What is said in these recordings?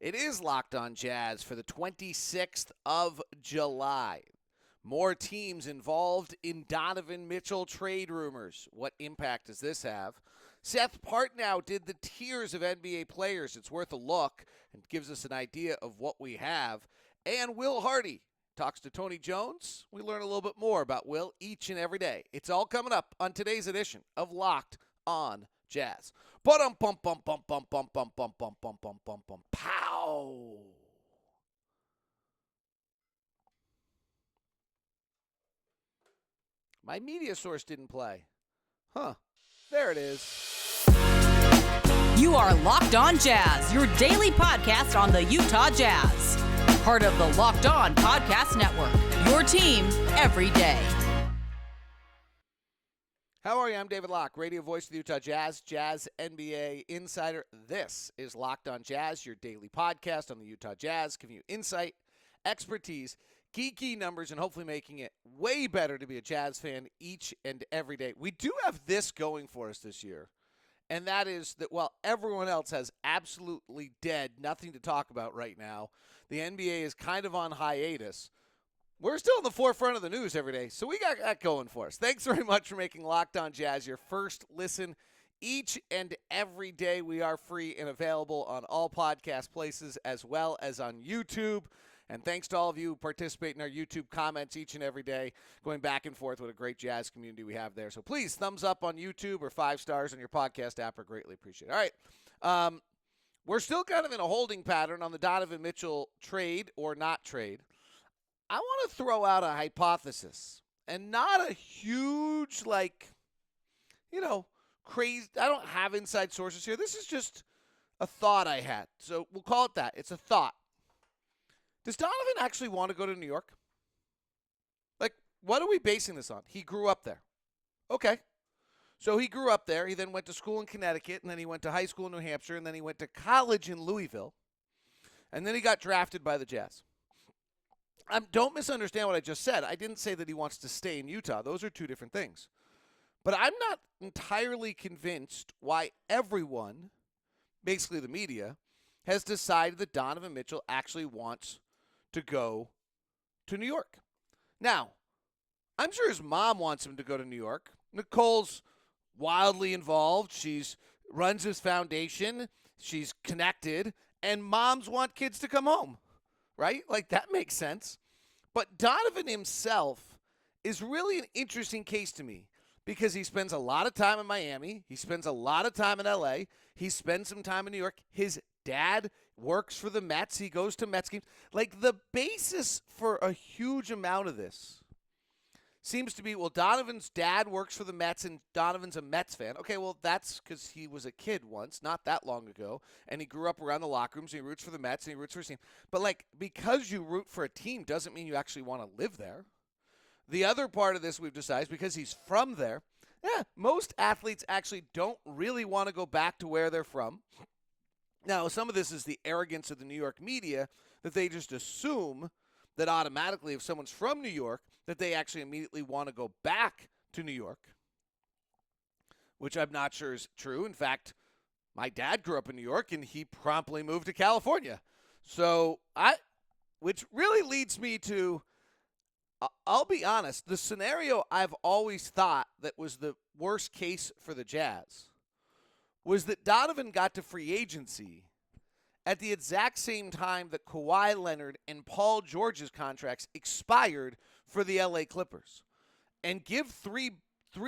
It is Locked On Jazz for the 26th of July. More teams involved in Donovan Mitchell trade rumors. What impact does this have? Seth Partnow did the tiers of NBA players. It's worth a look and gives us an idea of what we have. And Will Hardy talks to Tony Jones. We learn a little bit more about Will each and every day. It's all coming up on today's edition of Locked On Jazz. Pow! My media source didn't play. Huh. There it is. You are Locked On Jazz, your daily podcast on the Utah Jazz. Part of the Locked On Podcast Network, your team every day. How are you? I'm David Locke, radio voice of the Utah Jazz, Jazz NBA insider. This is Locked On Jazz, your daily podcast on the Utah Jazz, giving you insight, expertise, geeky numbers, and hopefully making it way better to be a Jazz fan each and every day. We do have this going for us this year, and that is that while everyone else has absolutely dead, nothing to talk about right now, the NBA is kind of on hiatus. We're still in the forefront of the news every day, so we got that going for us. Thanks very much for making Locked On Jazz your first listen each and every day. We are free and available on all podcast places as well as on YouTube. And thanks to all of you who participate in our YouTube comments each and every day, going back and forth. What a great Jazz community we have there. So please, thumbs up on YouTube or 5 stars on your podcast app are greatly appreciated. All right. We're still kind of in a holding pattern on the Donovan Mitchell trade or not trade. I want to throw out a hypothesis, and not a huge, crazy. I don't have inside sources here. This is just a thought I had. So we'll call it that. It's a thought. Does Donovan actually want to go to New York? What are we basing this on? He grew up there. Okay. So he grew up there. He then went to school in Connecticut, and then he went to high school in New Hampshire, and then he went to college in Louisville, and then he got drafted by the Jazz. Don't misunderstand what I just said. I didn't say that he wants to stay in Utah. Those are two different things. But I'm not entirely convinced why everyone, basically the media, has decided that Donovan Mitchell actually wants to go to New York. Now, I'm sure his mom wants him to go to New York. Nicole's wildly involved. She's runs his foundation. She's connected. And moms want kids to come home, right? That makes sense. But Donovan himself is really an interesting case to me because he spends a lot of time in Miami. He spends a lot of time in L.A. He spends some time in New York. His dad works for the Mets. He goes to Mets games. The basis for a huge amount of this seems to be, Donovan's dad works for the Mets and Donovan's a Mets fan. Okay, well, that's because he was a kid once, not that long ago, and he grew up around the locker rooms, and he roots for the Mets, and he roots for his team. But, because you root for a team doesn't mean you actually want to live there. The other part of this we've decided is because he's from there, most athletes actually don't really want to go back to where they're from. Now, some of this is the arrogance of the New York media that they just assume that automatically if someone's from New York, that they actually immediately want to go back to New York, which I'm not sure is true. In fact, my dad grew up in New York, and he promptly moved to California. Which really leads me to, I'll be honest, the scenario I've always thought that was the worst case for the Jazz was that Donovan got to free agency at the exact same time that Kawhi Leonard and Paul George's contracts expired for the LA Clippers, and give three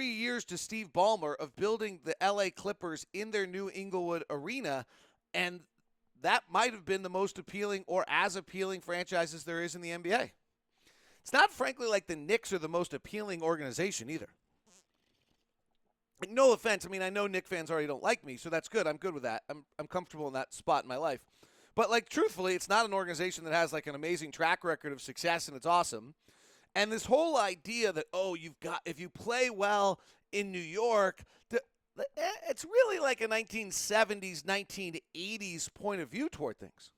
years to Steve Ballmer of building the LA Clippers in their new Inglewood arena, and that might have been the most appealing or as appealing franchises there is in the NBA. It's not, frankly, like the Knicks are the most appealing organization either. No offense. I know Knicks fans already don't like me, so that's good. I'm good with that. I'm comfortable in that spot in my life. But, truthfully, it's not an organization that has, an amazing track record of success, and it's awesome. And this whole idea that, if you play well in New York, it's really like a 1970s, 1980s point of view toward things.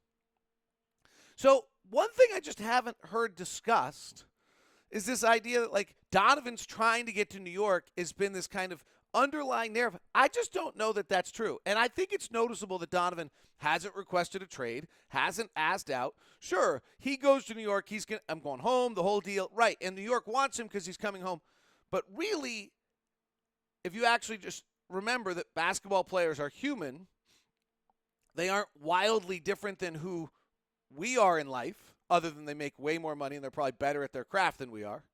So one thing I just haven't heard discussed is this idea that, Donovan's trying to get to New York has been this kind of underlying narrative. I just don't know that that's true. And I think it's noticeable that Donovan hasn't requested a trade, hasn't asked out. Sure, he goes to New York. I'm going home, the whole deal. Right, and New York wants him because he's coming home. But really, if you actually just remember that basketball players are human, they aren't wildly different than who we are in life, other than they make way more money and they're probably better at their craft than we are,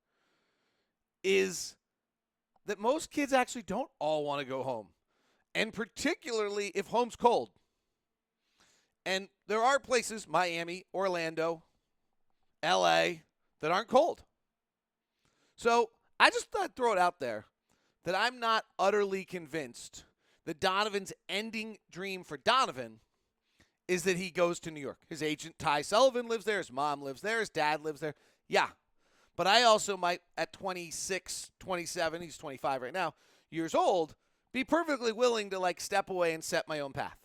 is that most kids actually don't all want to go home. And particularly if home's cold. And there are places, Miami, Orlando, LA, that aren't cold. So I just thought I'd throw it out there that I'm not utterly convinced that Donovan's ending dream for Donovan is that he goes to New York. His agent, Ty Sullivan, lives there. His mom lives there. His dad lives there. Yeah. But I also might, at 26, 27, he's 25 right now, years old, be perfectly willing to, like, step away and set my own path.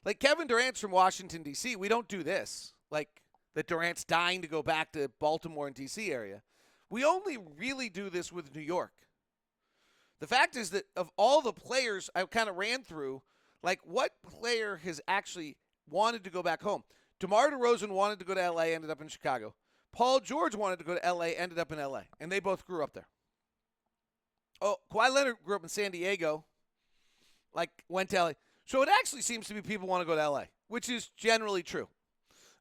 Like, Kevin Durant's from Washington, D.C. We don't do this. Like, that Durant's dying to go back to Baltimore and D.C. area. We only really do this with New York. The fact is that of all the players I kind of ran through, like, what player has actually wanted to go back home? DeMar DeRozan wanted to go to L.A., ended up in Chicago. Paul George wanted to go to L.A., ended up in L.A., and they both grew up there. Oh, Kawhi Leonard grew up in San Diego, like, went to L.A. So it actually seems to be people want to go to L.A., which is generally true.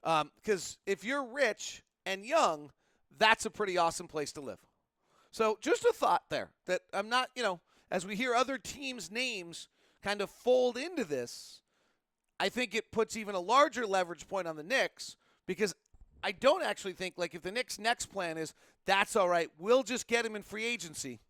Because if you're rich and young, that's a pretty awesome place to live. So just a thought there that I'm not, as we hear other teams' names kind of fold into this, I think it puts even a larger leverage point on the Knicks, because I don't actually think, like, if the Knicks' next plan is, that's all right, we'll just get him in free agency.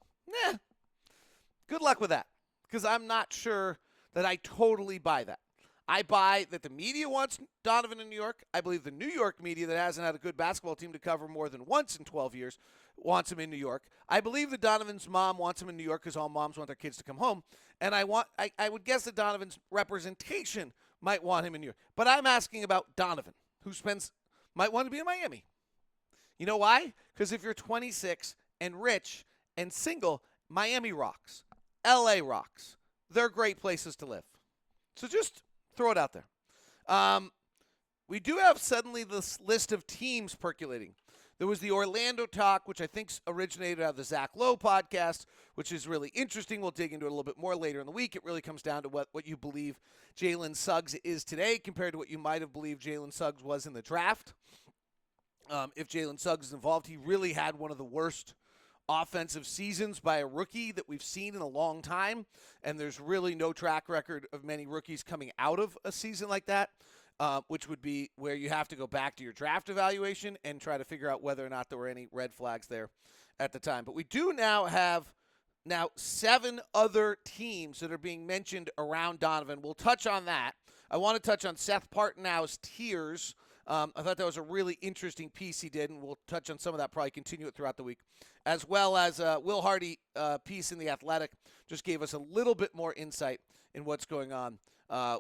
Good luck with that, because I'm not sure that I totally buy that. I buy that the media wants Donovan in New York. I believe the New York media, that hasn't had a good basketball team to cover more than once in 12 years, wants him in New York. I believe that Donovan's mom wants him in New York because all moms want their kids to come home. And I would guess that Donovan's representation might want him in New York. But I'm asking about Donovan, who might want to be in Miami. You know why? Because if you're 26 and rich and single, Miami rocks. LA rocks. They're great places to live. So just throw it out there. We do have suddenly this list of teams percolating. There was the Orlando talk, which I think originated out of the Zach Lowe podcast, which is really interesting. We'll dig into it a little bit more later in the week. It really comes down to what you believe Jalen Suggs is today compared to what you might have believed Jalen Suggs was in the draft. If Jalen Suggs is involved, he really had one of the worst offensive seasons by a rookie that we've seen in a long time, and there's really no track record of many rookies coming out of a season like that, which would be where you have to go back to your draft evaluation and try to figure out whether or not there were any red flags there at the time. But we do now have 7 other teams that are being mentioned around Donovan. We'll touch on that. I want to touch on Seth Partnow's tiers. I thought that was a really interesting piece he did, and we'll touch on some of that, probably continue it throughout the week, as well as Will Hardy piece in The Athletic just gave us a little bit more insight in what's going on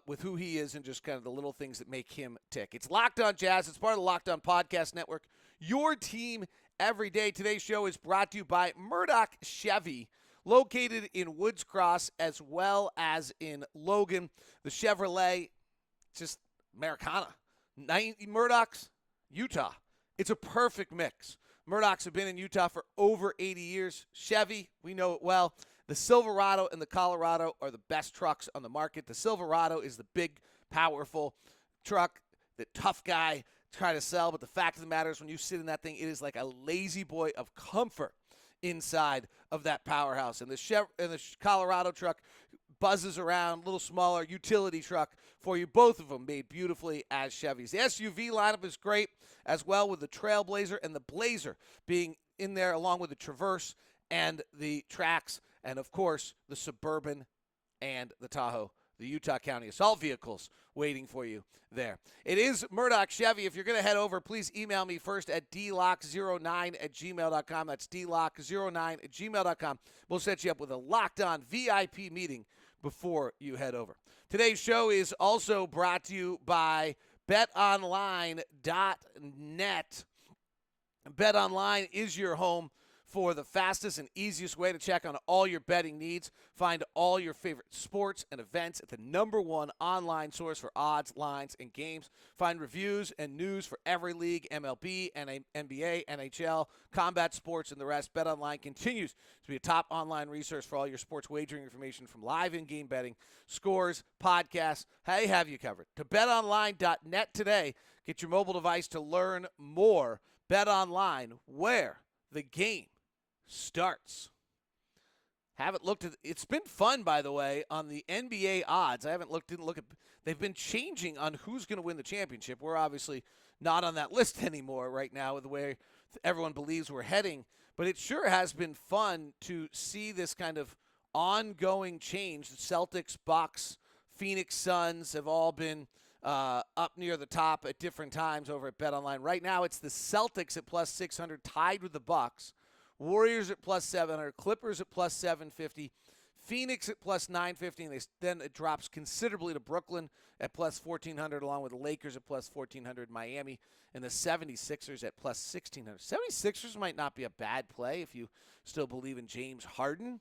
with who he is and just kind of the little things that make him tick. It's Locked On Jazz. It's part of the Locked On Podcast Network. Your team every day. Today's show is brought to you by Murdoch Chevy, located in Woods Cross as well as in Logan. The Chevrolet, just Americana. Murdoch's, Utah. It's a perfect mix. Murdoch's have been in Utah for over 80 years. Chevy, we know it well. The Silverado and the Colorado are the best trucks on the market. The Silverado is the big, powerful truck that tough guy try to sell, but the fact of the matter is when you sit in that thing, it is like a lazy boy of comfort inside of that powerhouse. And the Colorado truck buzzes around, a little smaller utility truck for you. Both of them made beautifully as Chevys. The SUV lineup is great as well, with the Trailblazer and the Blazer being in there along with the Traverse and the Trax, and of course the Suburban and the Tahoe. The Utah County Assault Vehicles waiting for you there. It is Murdoch Chevy. If you're going to head over, please email me first at dlock09@gmail.com. That's dlock09@gmail.com. We'll set you up with a locked-on VIP meeting before you head over. Today's show is also brought to you by betonline.net. BetOnline is your home for the fastest and easiest way to check on all your betting needs. Find all your favorite sports and events at the #1 online source for odds, lines, and games. Find reviews and news for every league, MLB, NBA, NHL, combat sports, and the rest. BetOnline continues to be a top online resource for all your sports wagering information, from live in-game betting, scores, podcasts. They have you covered. To betonline.net today. Get your mobile device to learn more. BetOnline, where the game starts. Haven't looked at. It's been fun, by the way, on the NBA odds. I didn't look at. They've been changing on who's going to win the championship. We're obviously not on that list anymore right now with the way everyone believes we're heading. But it sure has been fun to see this kind of ongoing change. The Celtics, Bucks, Phoenix Suns have all been up near the top at different times over at BetOnline. Right now, it's the Celtics at plus 600, tied with the Bucks. Warriors at plus 700, Clippers at plus 750, Phoenix at plus 950, and then it drops considerably to Brooklyn at plus 1,400, along with the Lakers at plus 1,400, Miami, and the 76ers at plus 1,600. 76ers might not be a bad play if you still believe in James Harden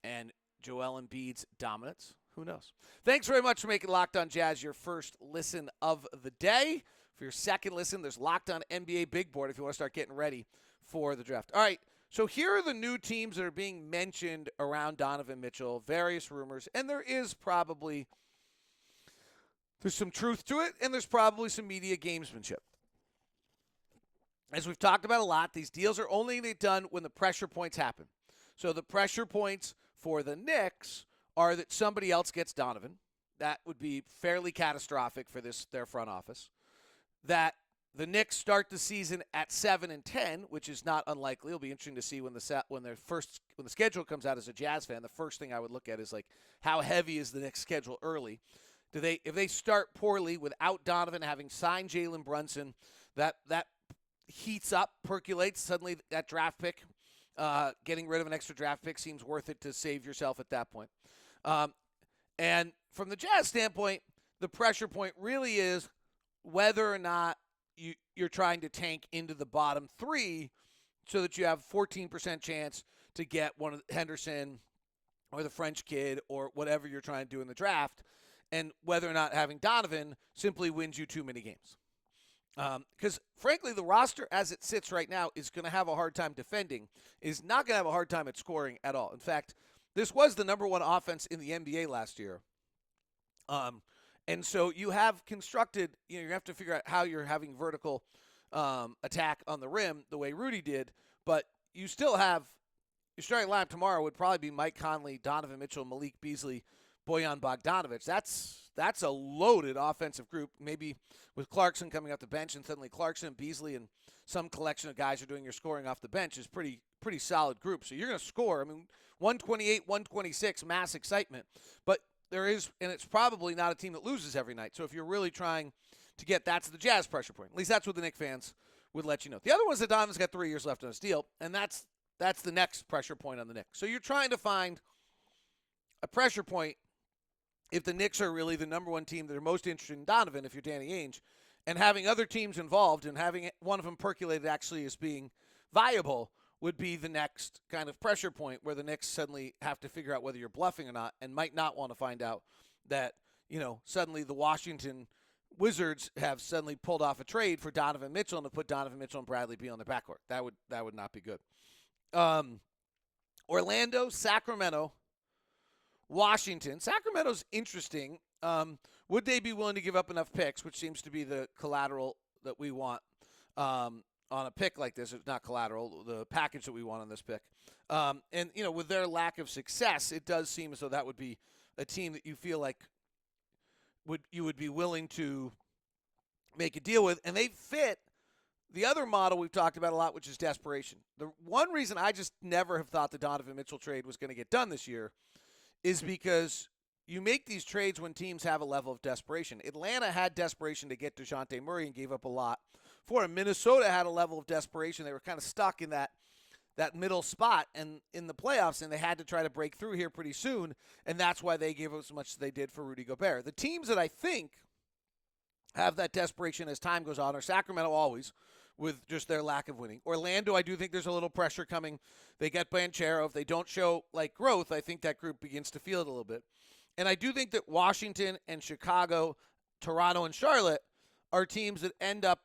and Joel Embiid's dominance. Who knows? Thanks very much for making Locked On Jazz your first listen of the day. For your second listen, there's Locked On NBA Big Board if you want to start getting ready for the draft. All right. So here are the new teams that are being mentioned around Donovan Mitchell, various rumors, and there's some truth to it, and there's probably some media gamesmanship. As we've talked about a lot, these deals are only going to get done when the pressure points happen. So the pressure points for the Knicks are that somebody else gets Donovan. That would be fairly catastrophic for their front office. That the Knicks start the season at 7-10, which is not unlikely. It'll be interesting to see when the schedule comes out as a Jazz fan. The first thing I would look at is like how heavy is the Knicks schedule early. If they start poorly without Donovan, having signed Jalen Brunson, that heats up, percolates. Suddenly that draft pick, getting rid of an extra draft pick seems worth it to save yourself at that point. And from the Jazz standpoint, the pressure point really is whether or not you're trying to tank into the bottom three so that you have 14% chance to get one of Henderson or the French kid or whatever you're trying to do in the draft, and whether or not having Donovan simply wins you too many games. Because, frankly, the roster as it sits right now is going to have a hard time defending, is not going to have a hard time at scoring at all. In fact, this was the #1 offense in the NBA last year. And so you have constructed, you have to figure out how you're having vertical attack on the rim the way Rudy did, but you still have, your starting lineup tomorrow would probably be Mike Conley, Donovan Mitchell, Malik Beasley, Bojan Bogdanovic. That's a loaded offensive group, maybe with Clarkson coming off the bench, and suddenly Clarkson, Beasley, and some collection of guys are doing your scoring off the bench is pretty solid group. So you're going to score. I mean, 128, 126, mass excitement. But there is, and it's probably not a team that loses every night. So if you're really trying to get, that's the Jazz pressure point. At least that's what the Knicks fans would let you know. The other one is that Donovan's got 3 years left on his deal, and that's the next pressure point on the Knicks. So you're trying to find a pressure point if the Knicks are really the #1 team that are most interested in Donovan, if you're Danny Ainge, and having other teams involved and having one of them percolated actually as being viable would be the next kind of pressure point where the Knicks suddenly have to figure out whether you're bluffing or not, and might not want to find out that, suddenly the Washington Wizards have suddenly pulled off a trade for Donovan Mitchell and to put Donovan Mitchell and Bradley Beal on their backcourt. That would not be good. Orlando, Sacramento, Washington. Sacramento's interesting. Would they be willing to give up enough picks, which seems to be the collateral that we want on a pick like this? It's not collateral, the package that we want on this pick. And with their lack of success, it does seem as though that would be a team that you feel like you would be willing to make a deal with. And they fit the other model we've talked about a lot, which is desperation. The one reason I just never have thought the Donovan Mitchell trade was going to get done this year is because you make these trades when teams have a level of desperation. Atlanta had desperation to get DeJounte Murray and gave up a lot for him. Minnesota had a level of desperation. They were kind of stuck in that middle spot and in the playoffs, and they had to try to break through here pretty soon, and that's why they gave up as much as they did for Rudy Gobert. The teams that I think have that desperation as time goes on are Sacramento always, with just their lack of winning. Orlando, I do think there's a little pressure coming. They get Banchero. If they don't show like growth, I think that group begins to feel it a little bit. And I do think that Washington and Chicago, Toronto and Charlotte are teams that end up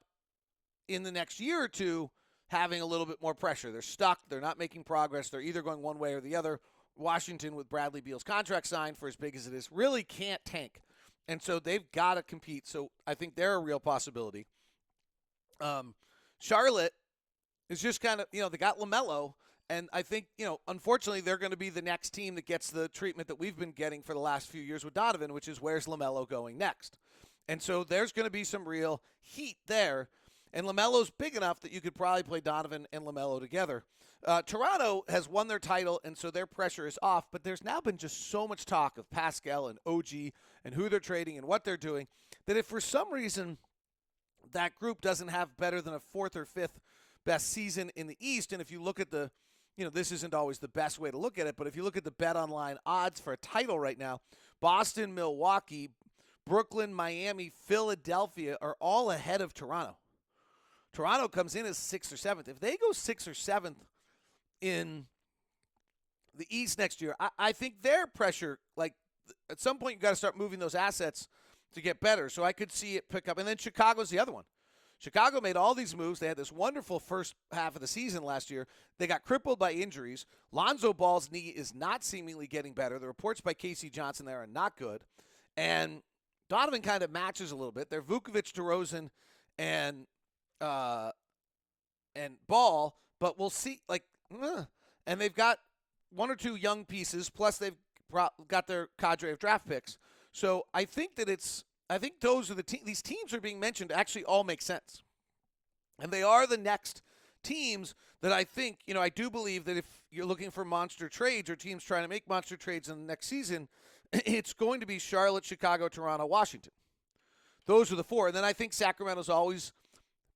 in the next year or two having a little bit more pressure. They're stuck. They're not making progress. They're either going one way or the other. Washington, with Bradley Beal's contract signed for as big as it is, really can't tank. And so they've got to compete. So I think they're a real possibility. Charlotte is just kind of, they got LaMelo. And I think, unfortunately, they're going to be the next team that gets the treatment that we've been getting for the last few years with Donovan, which is where's LaMelo going next? And so there's going to be some real heat there. And LaMelo's big enough that you could probably play Donovan and LaMelo together. Toronto has won their title, and so their pressure is off. But there's now been just so much talk of Pascal and OG and who they're trading and what they're doing that if for some reason that group doesn't have better than a fourth or fifth best season in the East, and if you look at the, this isn't always the best way to look at it, but if you look at the Bet Online odds for a title right now, Boston, Milwaukee, Brooklyn, Miami, Philadelphia are all ahead of Toronto. Toronto comes in as 6th or 7th. If they go 6th or 7th in the East next year, I think their pressure, like at some point you got to start moving those assets to get better. So I could see it pick up. And then Chicago's the other one. Chicago made all these moves. They had this wonderful first half of the season last year. They got crippled by injuries. Lonzo Ball's knee is not seemingly getting better. The reports by Casey Johnson there are not good. And Donovan kind of matches a little bit. They're Vukovic, DeRozan, and Ball, but we'll see. And they've got one or two young pieces, plus they've got their cadre of draft picks. So I think those are these teams are being mentioned actually all make sense. And they are the next teams that I think, I do believe that if you're looking for monster trades or teams trying to make monster trades in the next season, it's going to be Charlotte, Chicago, Toronto, Washington. Those are the four. And then I think Sacramento's always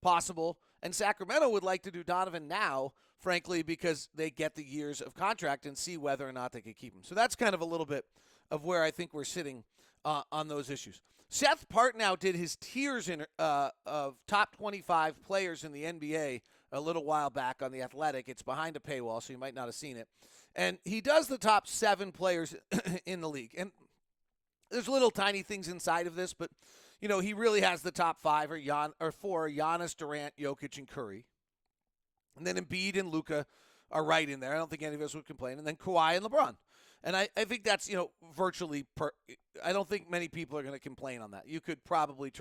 possible. And Sacramento would like to do Donovan now, frankly, because they get the years of contract and see whether or not they could keep him. So that's kind of a little bit of where I think we're sitting on those issues. Seth Partnow did his tiers of top 25 players in the NBA a little while back on The Athletic. It's behind a paywall, so you might not have seen it. And he does the top 7 players in the league. And there's little tiny things inside of this, but, he really has the top 5 or 4, Giannis, Durant, Jokic, and Curry. And then Embiid and Luka are right in there. I don't think any of us would complain. And then Kawhi and LeBron. And I think that's, virtually I don't think many people are going to complain on that. You could probably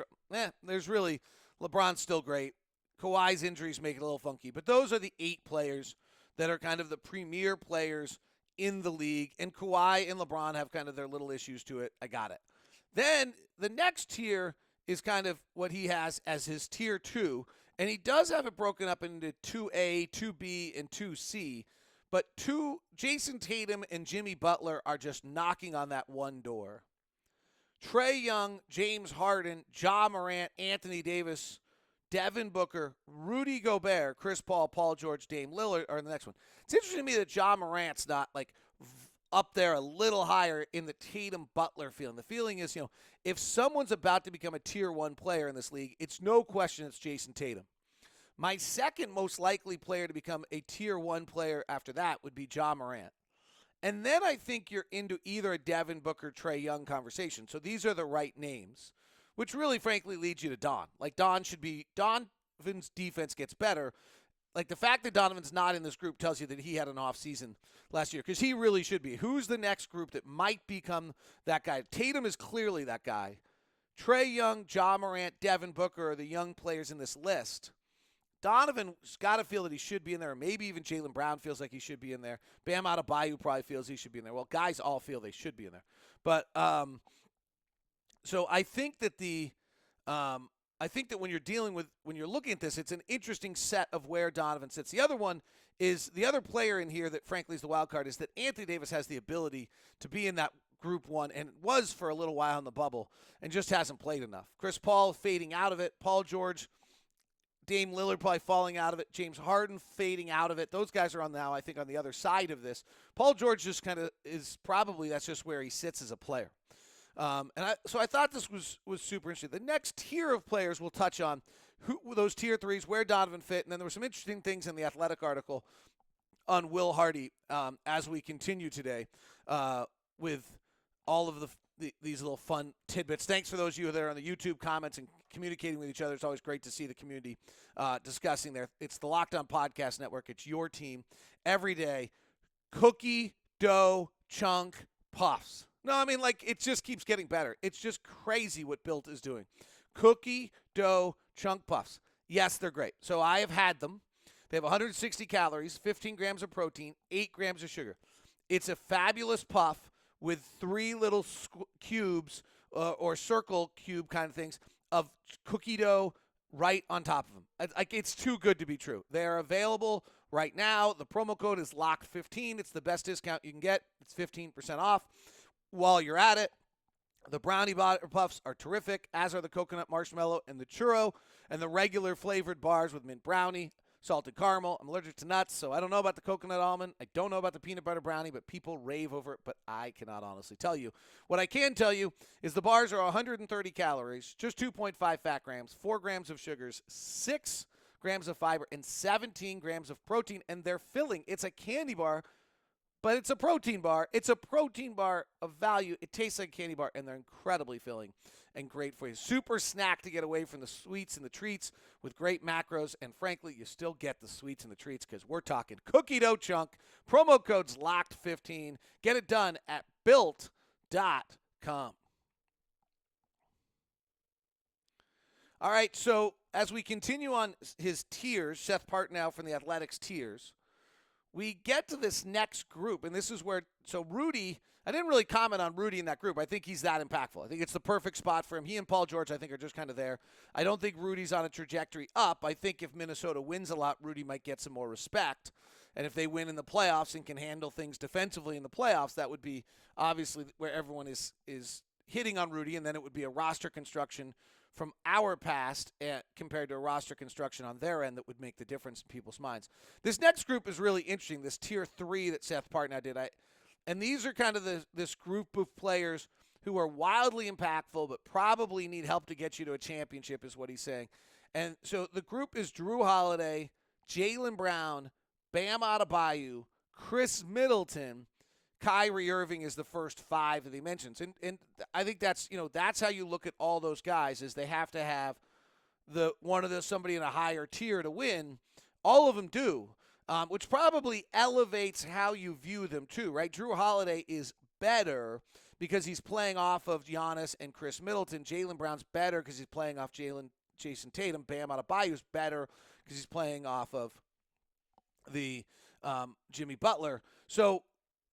there's really LeBron's still great. Kawhi's injuries make it a little funky. But those are the 8 players that are kind of the premier players in the league. And Kawhi and LeBron have kind of their little issues to it. I got it. Then the next tier is kind of what he has as his tier 2. And he does have it broken up into 2A, 2B, and 2C. But Jason Tatum and Jimmy Butler are just knocking on that one door. Trae Young, James Harden, Ja Morant, Anthony Davis, Devin Booker, Rudy Gobert, Chris Paul, Paul George, Dame Lillard are the next one. It's interesting to me that Ja Morant's not up there a little higher in the Tatum-Butler feeling. The feeling is, if someone's about to become a tier 1 player in this league, it's no question it's Jason Tatum. My second most likely player to become a tier 1 player after that would be Ja Morant. And then I think you're into either a Devin Booker, Trae Young conversation. So these are the right names, which really, frankly, leads you to Don. Donovan's defense gets better. Like the fact that Donovan's not in this group tells you that he had an off season last year because he really should be. Who's the next group that might become that guy? Tatum is clearly that guy. Trae Young, Ja Morant, Devin Booker are the young players in this list. Donovan's got to feel that he should be in there, or maybe even Jaylen Brown feels like he should be in there. Bam Adebayo probably feels he should be in there. Well, guys all feel they should be in there. But so I think that when you're looking at this, it's an interesting set of where Donovan sits. The other one is the other player in here that frankly is the wild card is that Anthony Davis has the ability to be in that group 1 and was for a little while in the bubble and just hasn't played enough. Chris Paul fading out of it. Paul George, Dame Lillard probably falling out of it. James Harden fading out of it. Those guys are on now, I think, on the other side of this. Paul George just kind of is probably that's just where he sits as a player. So I thought this was super interesting. The next tier of players we'll touch on those tier threes, where Donovan fit. And then there were some interesting things in the Athletic article on Will Hardy as we continue today with all of these little fun tidbits. Thanks for those of you that are on the YouTube comments and communicating with each other. It's always great to see the community discussing there. It's the Locked On Podcast Network. It's your team every day. Cookie dough chunk puffs. No, I mean, like, it just keeps getting better. It's just crazy what Built is doing. Cookie dough chunk puffs. Yes, they're great. So I have had them. They have 160 calories, 15 grams of protein, 8 grams of sugar. It's a fabulous puff with 3 little cubes or circle cube kind of things of cookie dough right on top of them. Like, it's too good to be true. They are available right now. The promo code is LOCK15. It's the best discount you can get. It's 15% off. While you're at it, the brownie puffs are terrific, as are the coconut marshmallow and the churro, and the regular flavored bars with mint brownie, salted caramel. I'm allergic to nuts, so I don't know about the coconut almond. I don't know about the peanut butter brownie, but people rave over it, but I cannot honestly tell you. What I can tell you is the bars are 130 calories, just 2.5 fat grams, 4 grams of sugars, 6 grams of fiber, and 17 grams of protein, and they're filling. It's a candy bar, but it's a protein bar. It's a protein bar of value. It tastes like a candy bar, and they're incredibly filling and great for you. Super snack to get away from the sweets and the treats with great macros. And frankly, you still get the sweets and the treats because we're talking cookie dough chunk. Promo code's LOCKED15. Get it done at Built.com. All right, so as we continue on his tiers, Seth Partnow from the Athletics tiers, we get to this next group, and this is where, so Rudy, I didn't really comment on Rudy in that group. I think he's that impactful. I think it's the perfect spot for him. He and Paul George, I think, are just kind of there. I don't think Rudy's on a trajectory up. I think if Minnesota wins a lot, Rudy might get some more respect. And if they win in the playoffs and can handle things defensively in the playoffs, that would be obviously where everyone is hitting on Rudy, and then it would be a roster construction from our past compared to a roster construction on their end that would make the difference in people's minds. This next group is really interesting, this tier 3 that Seth Partnow did. And these are kind of this group of players who are wildly impactful but probably need help to get you to a championship is what he's saying. And so the group is Drew Holiday, Jaylen Brown, Bam Adebayo, Chris Middleton, Kyrie Irving is the first 5 that he mentions. And I think that's how you look at all those guys, is they have to have somebody in a higher tier to win. All of them do, which probably elevates how you view them too, right? Drew Holiday is better because he's playing off of Giannis and Chris Middleton. Jaylen Brown's better because he's playing off Jason Tatum. Bam Adebayo's better because he's playing off of the Jimmy Butler. So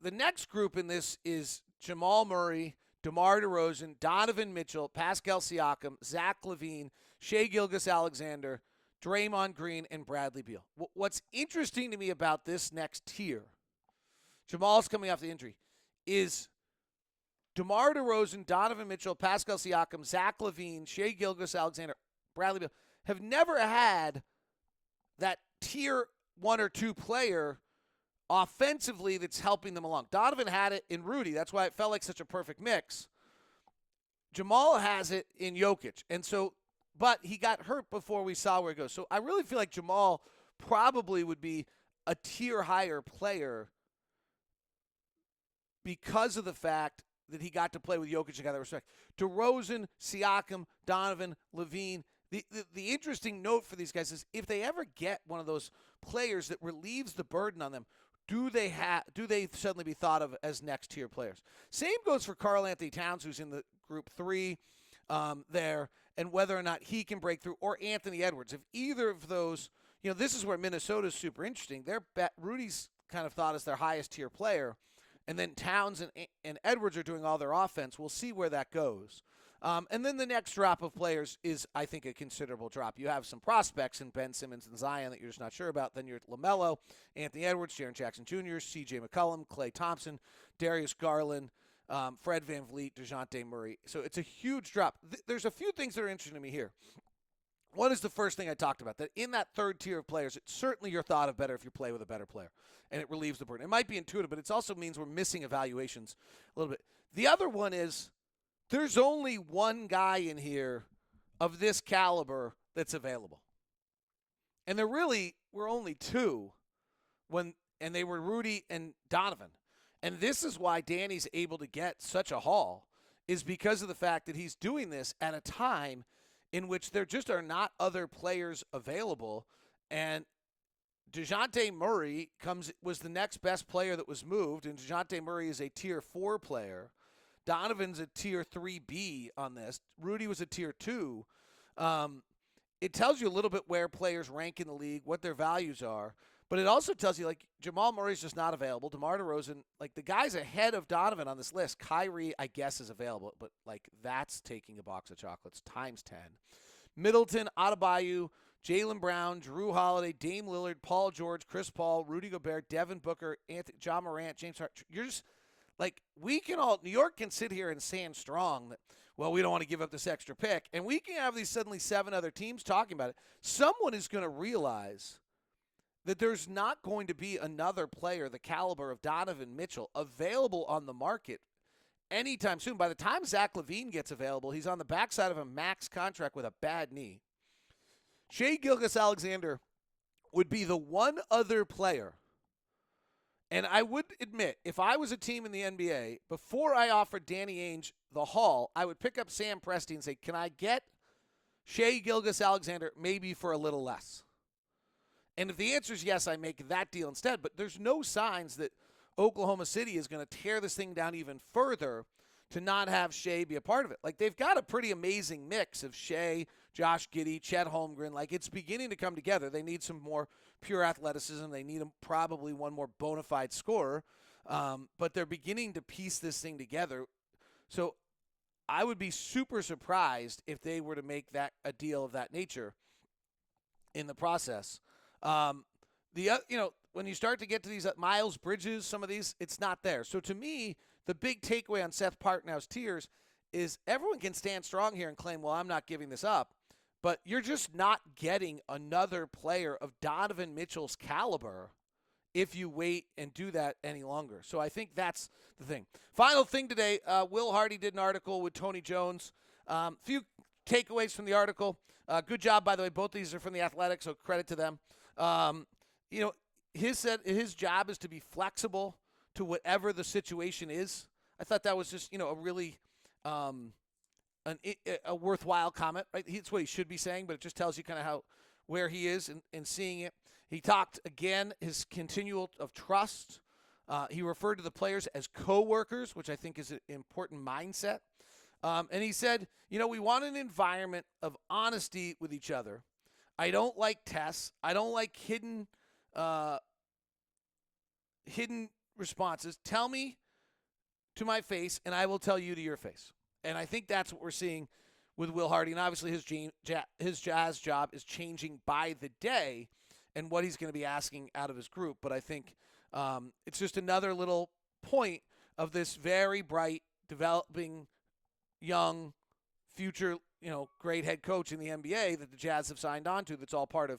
the next group in this is Jamal Murray, DeMar DeRozan, Donovan Mitchell, Pascal Siakam, Zach LaVine, Shai Gilgeous-Alexander, Draymond Green, and Bradley Beal. What's interesting to me about this next tier, Jamal's coming off the injury, is DeMar DeRozan, Donovan Mitchell, Pascal Siakam, Zach LaVine, Shai Gilgeous-Alexander, Bradley Beal have never had that tier 1 or 2 player offensively that's helping them along. Donovan had it in Rudy. That's why it felt like such a perfect mix. Jamal has it in Jokic. And so, but he got hurt before we saw where it goes. So I really feel like Jamal probably would be a tier higher player because of the fact that he got to play with Jokic and got that respect. DeRozan, Siakam, Donovan, LaVine. The interesting note for these guys is if they ever get one of those players that relieves the burden on them, do they suddenly be thought of as next tier players? Same goes for Karl Anthony Towns, who's in the group 3 there, and whether or not he can break through, or Anthony Edwards. If either of those, this is where Minnesota's super interesting. Rudy's kind of thought as their highest tier player, and then Towns and Edwards are doing all their offense. We'll see where that goes. And then the next drop of players is, I think, a considerable drop. You have some prospects in Ben Simmons and Zion that you're just not sure about. Then you're at LaMelo, Anthony Edwards, Jaren Jackson Jr., C.J. McCollum, Klay Thompson, Darius Garland, Fred VanVleet, DeJounte Murray. So it's a huge drop. There's a few things that are interesting to me here. One is the first thing I talked about, that in that third tier of players, it's certainly you're thought of better if you play with a better player, and it relieves the burden. It might be intuitive, but it also means we're missing evaluations a little bit. The other one is, there's only one guy in here of this caliber that's available. And there really were only two and they were Rudy and Donovan. And this is why Danny's able to get such a haul, is because of the fact that he's doing this at a time in which there just are not other players available. And DeJounte Murray was the next best player that was moved, and DeJounte Murray is a Tier 4 player. Donovan's a Tier 3B on this. Rudy was a Tier 2. It tells you a little bit where players rank in the league, what their values are. But it also tells you, like, Jamal Murray's just not available. DeMar DeRozan, like, the guys ahead of Donovan on this list, Kyrie, I guess, is available. But, like, that's taking a box of chocolates times 10. Middleton, Adebayo, Jaylen Brown, Drew Holiday, Dame Lillard, Paul George, Chris Paul, Rudy Gobert, Devin Booker, John Morant, James Harden. You're just, like, we can all, New York can sit here and stand strong that, well, we don't want to give up this extra pick. And we can have these suddenly 7 other teams talking about it. Someone is going to realize that there's not going to be another player the caliber of Donovan Mitchell available on the market anytime soon. By the time Zach LaVine gets available, he's on the backside of a max contract with a bad knee. Shai Gilgeous-Alexander would be the one other player, and I would admit, if I was a team in the NBA, before I offered Danny Ainge the haul, I would pick up Sam Presti and say, can I get Shai Gilgeous-Alexander maybe for a little less? And if the answer is yes, I make that deal instead. But there's no signs that Oklahoma City is going to tear this thing down even further to not have Shai be a part of it. Like, they've got a pretty amazing mix of Shai, Josh Giddey, Chet Holmgren. Like, it's beginning to come together. They need some more pure athleticism. They need probably one more bona fide scorer. But they're beginning to piece this thing together. So I would be super surprised if they were to make that a deal of that nature in the process. When you start to get to these Miles Bridges, some of these, it's not there. So to me, the big takeaway on Seth Partnow's tiers is everyone can stand strong here and claim, well, I'm not giving this up. But you're just not getting another player of Donovan Mitchell's caliber if you wait and do that any longer. So I think that's the thing. Final thing today, Will Hardy did an article with Tony Jones. Few takeaways from the article. Good job, by the way. Both these are from The Athletic, so credit to them. His job is to be flexible to whatever the situation is. I thought that was just, a really a worthwhile comment. Right? It's what he should be saying, but it just tells you kind of where he is in seeing it. He talked, again, his continual of trust. He referred to the players as co-workers, which I think is an important mindset. And he said, we want an environment of honesty with each other. I don't like tests. I don't like hidden responses. Tell me to my face, and I will tell you to your face. And I think that's what we're seeing with Will Hardy. And obviously his Jazz job is changing by the day and what he's going to be asking out of his group. But I think it's just another little point of this very bright, developing, young, future, great head coach in the NBA that the Jazz have signed on to. That's all part of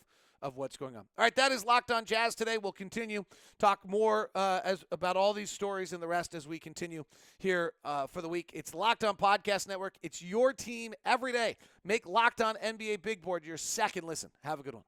what's going on. All right, that is Locked On Jazz today. We'll continue talk more about all these stories and the rest as we continue here for the week. It's Locked On Podcast Network. It's your team every day. Make Locked On NBA Big Board your second listen. Have a good one.